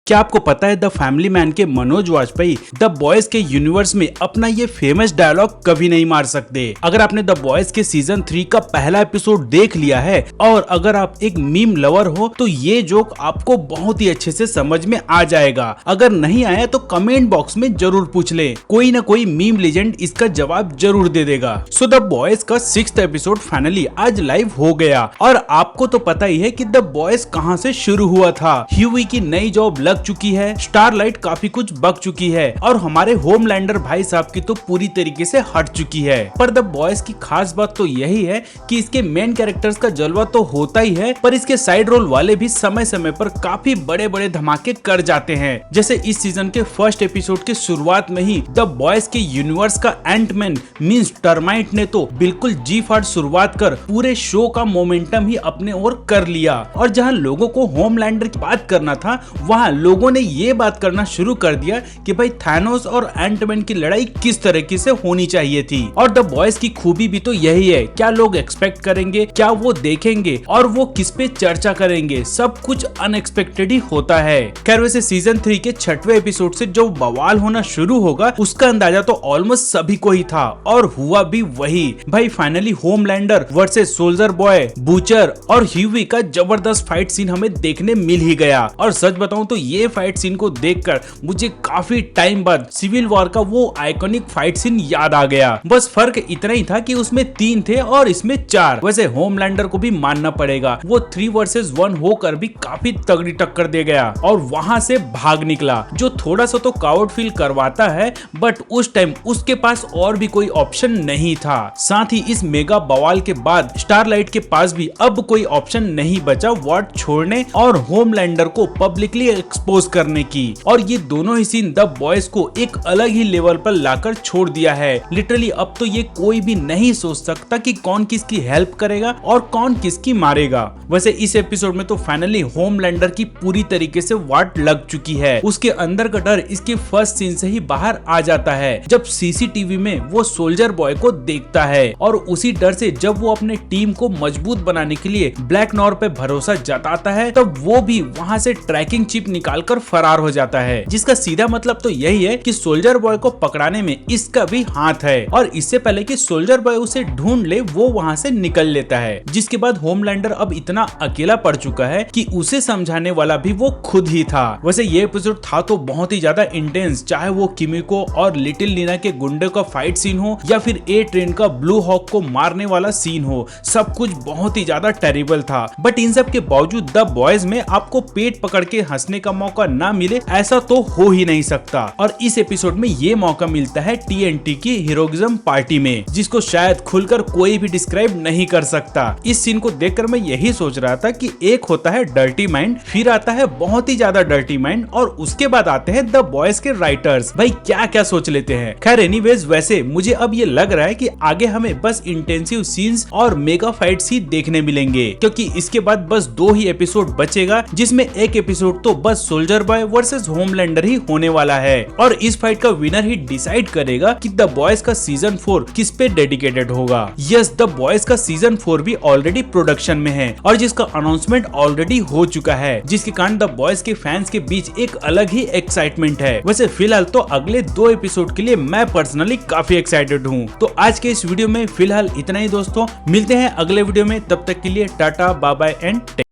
क्या आपको पता है द फैमिली मैन के मनोज वाजपेयी द बॉयज के यूनिवर्स में अपना ये फेमस डायलॉग कभी नहीं मार सकते। अगर आपने द बॉयज के सीजन 3 का पहला एपिसोड देख लिया है और अगर आप एक मीम लवर हो तो ये जोक आपको बहुत ही अच्छे से समझ में आ जाएगा। अगर नहीं आया तो कमेंट बॉक्स में जरूर पूछ ले, कोई ना कोई मीम लेजेंड इसका जवाब जरूर दे देगा। सो द बॉयज का 6th एपिसोड फाइनली आज लाइव हो गया और आपको तो पता ही है कि द बॉयज कहां से शुरू हुआ था। ह्यूई की नई जॉब लग चुकी है, स्टारलाइट काफी कुछ बक चुकी है और हमारे होमलैंडर भाई साहब की तो पूरी तरीके से हट चुकी है। पर द बॉयज की खास बात तो यही है कि इसके मेन कैरेक्टर्स का जलवा तो होता ही है, पर इसके साइड रोल वाले भी समय समय पर काफी बड़े बड़े धमाके कर जाते हैं। जैसे इस सीजन के फर्स्ट एपिसोड के शुरुआत में ही द बॉयज के यूनिवर्स का एंटमैन मींस टर्माइट ने तो बिल्कुल जी फाड़ शुरुआत कर पूरे शो का मोमेंटम ही अपने ओर कर लिया। और जहां लोगों को होमलैंडर की बात करना था वहां लोगों ने ये बात करना शुरू कर दिया कि भाई थैनोस और एंटमैन की लड़ाई किस तरीके से होनी चाहिए थी। और द बॉयज की खूबी भी तो यही है, क्या लोग एक्सपेक्ट करेंगे, क्या वो देखेंगे और वो किस पे चर्चा करेंगे, सब कुछ अनएक्सपेक्टेड ही होता है। खैर वैसे सीजन 3 के 6वें एपिसोड से जो बवाल होना शुरू होगा उसका अंदाजा तो ऑलमोस्ट सभी को ही था और हुआ भी वही। भाई finally Homelander versus soldier boy, butcher और ह्यूई का जबरदस्त फाइट सीन हमें देखने मिल ही गया। और सच बताऊं तो ये फाइट सीन को देखकर मुझे काफी टाइम बाद सिविल वॉर का वो आइकॉनिक फाइट सीन याद आ गया। बस फर्क इतना ही था कि उसमें 3 थे और इसमें 4। वैसे होमलैंडर को भी मानना पड़ेगा, वो 3 वर्सेस 1 होकर भी काफी तगड़ी टक्कर दे गया और वहां से भाग निकला, जो थोड़ा सा तो कावर्ड फील करवाता है, बट उस टाइम उसके पास और भी कोई ऑप्शन नहीं था। साथ ही इस मेगा बवाल के बाद स्टारलाइट के पास भी अब कोई ऑप्शन नहीं बचा वार्ड छोड़ने और होमलैंडर को पब्लिकली एक्सपोज करने की। और ये दोनों ही सीन द बॉयज को एक अलग ही लेवल पर लाकर छोड़ दिया है। लिटरली अब तो ये कोई भी नहीं सोच सकता कि कौन किसकी हेल्प करेगा और कौन किसकी मारेगा। वैसे इस एपिसोड में तो फाइनली होमलैंडर की पूरी तरीके से वाट लग चुकी है। उसके अंदर का डर इसके फर्स्ट सीन से ही बाहर आ जाता है जब सीसीटीवी में वो सोल्जर बॉय को देखता है, और उसी डर से जब वो अपने टीम को मजबूत बनाने के लिए ब्लैक नॉर पे भरोसा जताता है तब वो भी वहां से ट्रैकिंग चिप निकालकर फरार हो जाता है, जिसका सीधा मतलब तो यही है कि सोल्जर बॉय को पकड़ाने में इसका भी हाथ है। और इससे पहले कि सोल्जर बॉय उसे ढूंढ ले वो वहां से निकल लेता है, जिसके बाद होमलैंडर अब इतना अकेला पड़ चुका है कि उसे समझाने वाला भी वो खुद ही था। वैसे ये एपिसोड था तो बहुत ही ज्यादा इंटेंस, चाहे वो किमिको और लिटिल लीना के गुंडे का फाइट सीन हो या फिर ए ट्रेन का ब्लू हॉक को मारने वाला सीन हो, सब कुछ बहुत ही ज्यादा टेरिबल था। बट इन सब के बावजूद द बॉयज में आपको पेट पकड़ के हंसने का मौका ना मिले ऐसा तो हो ही नहीं सकता। और इस एपिसोड में ये मौका मिलता है TNT की हीरोइज्म पार्टी में, जिसको शायद खुलकर कोई भी डिस्क्राइब नहीं कर सकता। इस सीन को देखकर मैं यही सोच रहा था कि एक होता है डर्टी माइंड, फिर आता है बहुत ही ज्यादा डर्टी माइंड और उसके बाद आते हैं द बॉयज के राइटर्स। भाई क्या क्या सोच लेते हैं। खैर एनीवेज वैसे मुझे अब ये लग रहा है कि आगे हमें बस इंटेंसिव सीन्स और मेगा फाइट्स ही देखने मिलेंगे, क्योंकि इसके बाद बस 2 ही एपिसोड बचेगा, जिसमें एक एपिसोड तो बस सोल्जर बॉय वर्सेस होमलैंडर ही होने वाला है और इस फाइट का विनर ही डिसाइड करेगा कि द बॉयज का सीजन 4 किस पे डेडिकेटेड होगा। यस, द बॉयज का सीजन 4 भी ऑलरेडी प्रोडक्शन में है और जिसका अनाउंसमेंट ऑलरेडी हो चुका है, जिसके कारण द बॉयज के फैंस के बीच एक अलग ही एक्साइटमेंट है। वैसे फिलहाल तो अगले 2 एपिसोड के लिए मैं पर्सनली काफी एक्साइटेड हूँ। तो आज के इस वीडियो में फिलहाल इतना ही दोस्तों, मिलते हैं अगले वीडियो में, तब तक के लिए टाटा बाय बाय एंड